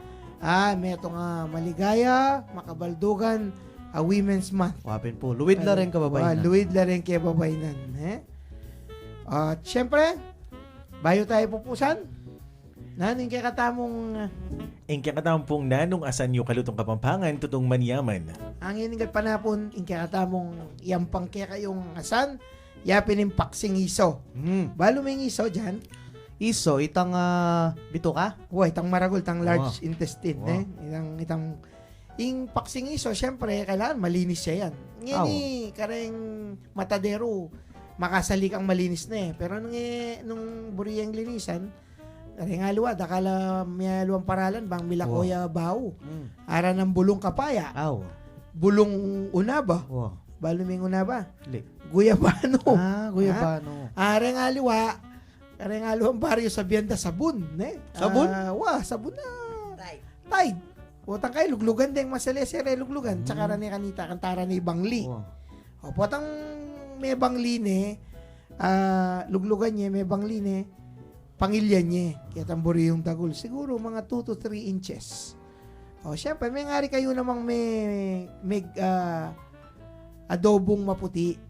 May ito nga maligaya, makabaldugan, Women's Month. Wapin po. Luwid la rin kababaynan. Luwid la rin kay babaynan. At, syempre, bayo tayo pupusan. Naning kay katamong Ang kakatamong pong nanong asan yung kalutong Kapampangan, tutong manyaman. ang iningat panapon, ang kay katamong yampang kaya kayong asan, yapin yung paksing iso. Balo may iso dyan. Iso, itang bito ka? Itang maragol, itang large intestine. Itang ing paksing iso, syempre, kailangan malinis siya yan. Ngayon kareng matadero, makasali kang malinis na eh. Pero nung buriyang linisan, kareng aluwa, dakala may aluwang paralan, bang milakoya bao. Ara ng bulong kapaya. Bulong unaba. Balo may unaba. Guyabano. Guyabano. Areng aliwa, kareng aluwang baryo sa Bienda, sabon. Sabon? Sabon na. Tide. Potang kay luglugan ding masalesere luglugan. Tsaka ni kanita, kantara ni Bangli. Potang may Bangli ne, luglugan niya, may Bangli ne, pangilya niya. Kaya tamburi yung tagul. Siguro mga 2 to 3 inches. Siyempre, may ngari kayo namang may adobong maputi.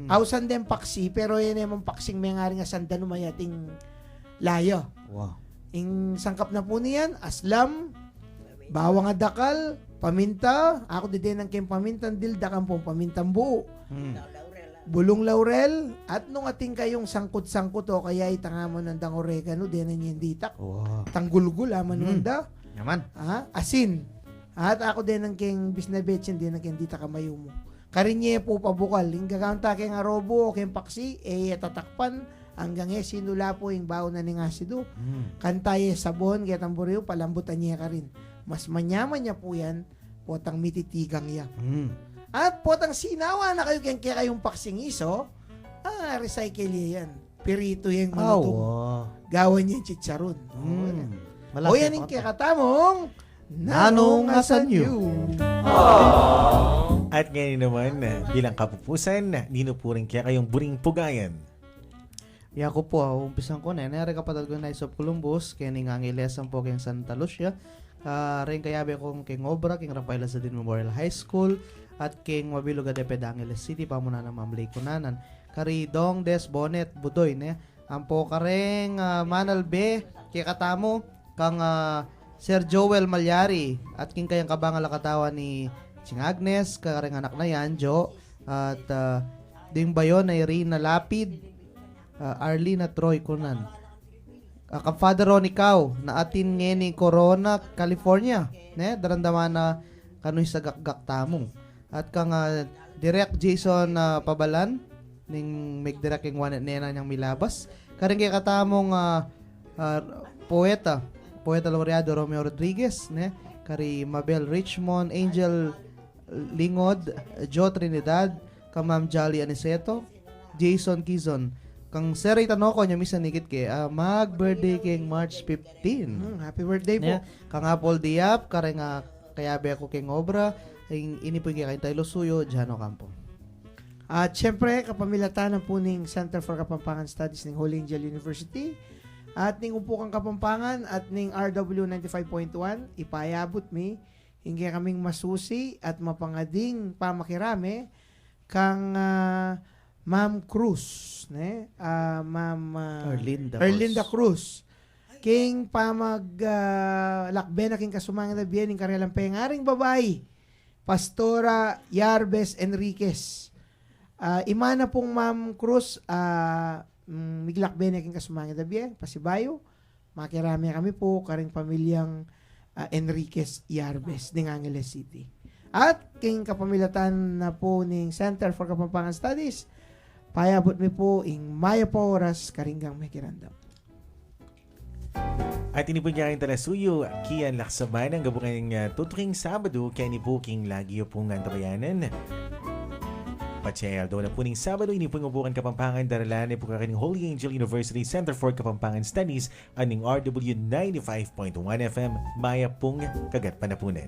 Ausan din paksi, pero yan naman paksing may ngari nga sanda numayating layo. Ing sangkap na po niyan, aslam, bawang adakal, paminta, ako din ng king pamintang dilda kang pong pamintang buo. Bulong laurel, at nung ating kayong sangkot-sangkot o kaya itanga mo ng dang oregano, din na niyan ditak. Tanggulgul, aman nun da. Yaman. Asin. At ako din ng king bisnabetsin, din ng king ditak kamayo mo. Karinye po pabukal. Yung gagawanta kay nga robo o kay paksi, tatakpan hanggang sinula po yung baon na ning asido. Kantaye sabon, kaya tamburiw, palambutan niya ka rin. Mas manyaman niya po yan, potang mititigang ya. At potang sinawa na kayo kayong paksing iso, recycle yan. Pirito yung malutong. Gawan niya yung chicharon. O yan yung kakatamong Nanong Asanyo. At ngayon naman, bilang kapupusan, nino po rin kaya kayong buring pugayan. Ako po, umpisan ko na. Nari kapatid ko na of Columbus, kaya ningangilesan po kayong Santa Lucia. Rin kayabi kong king Obra, king Rafael Azadin Memorial High School, at king Mabiluga de Pedangeles City, pamuna na Mamlay Kunanan. Kari Dong Des Bonet Budoy, ne? Ampo kareng Manal B, kay katamo, kang Sir Joel Malyari, at king kayang kabangal katawa ni Sing Agnes, kareng anak na yan, Jo, at ding bayon ay Rina Lapid, Arlene at Troy Kunan. Kang Father Ron ikaw, na atin ngeni Corona, California, ne? Darandaman na kano'y sa gakgak tamong. At kang Direct Jason Pabalan, ning make-direct yung one nena niyang milabas. Karing kay katamong poeta laureado Romeo Rodriguez, ne? Kari Mabel Richmond, Angel Lingod, Joe Trinidad, kang Ma'am Jolly Aniceto, Jason Kizon, kang Sir Itanoko niya misa nikit kay mag-birthday king March 15. Happy birthday po. Kang Apple Diap, karing kayabe ako king Obra, inipoy kay kayo Tayo Suyo, Jano Campo. At syempre, kapamilatanan po ning Center for Kapampangan Studies ng Holy Angel University at ning Umpukang Kapampangan at ning RW 95.1, ipayabot mi, hingi kaming masusi at mapangading pamakirame kang Ma'am Cruz, ne? Ma'am Erlinda Cruz. King lakben na king kasumangin na biyen ning karelang pengaring babae, Pastora Yarbes Enriquez. Imana pong Ma'am Cruz, miglakben na king kasumangin na biyen, pasibayo, makirami kami po, karing pamilyang Enriquez Yarbes, ng Angeles City. At king kapamilatan na po ning Center for Kapampangan Studies, payabot mi po ing Maya po oras karinggang may kirandam. At ini po niya kayong talasuyo, kiyan laksaban ang gabukang tutuking Sabado, kaya ni po king lagi pong antabayanan. Patsayal doon na po ning Sabado, ini po yung upukan Kapampangan, daralan po kakaning Holy Angel University Center for Kapampangan Studies, aning RW 95.1 FM, Maya pong kagat panapunan.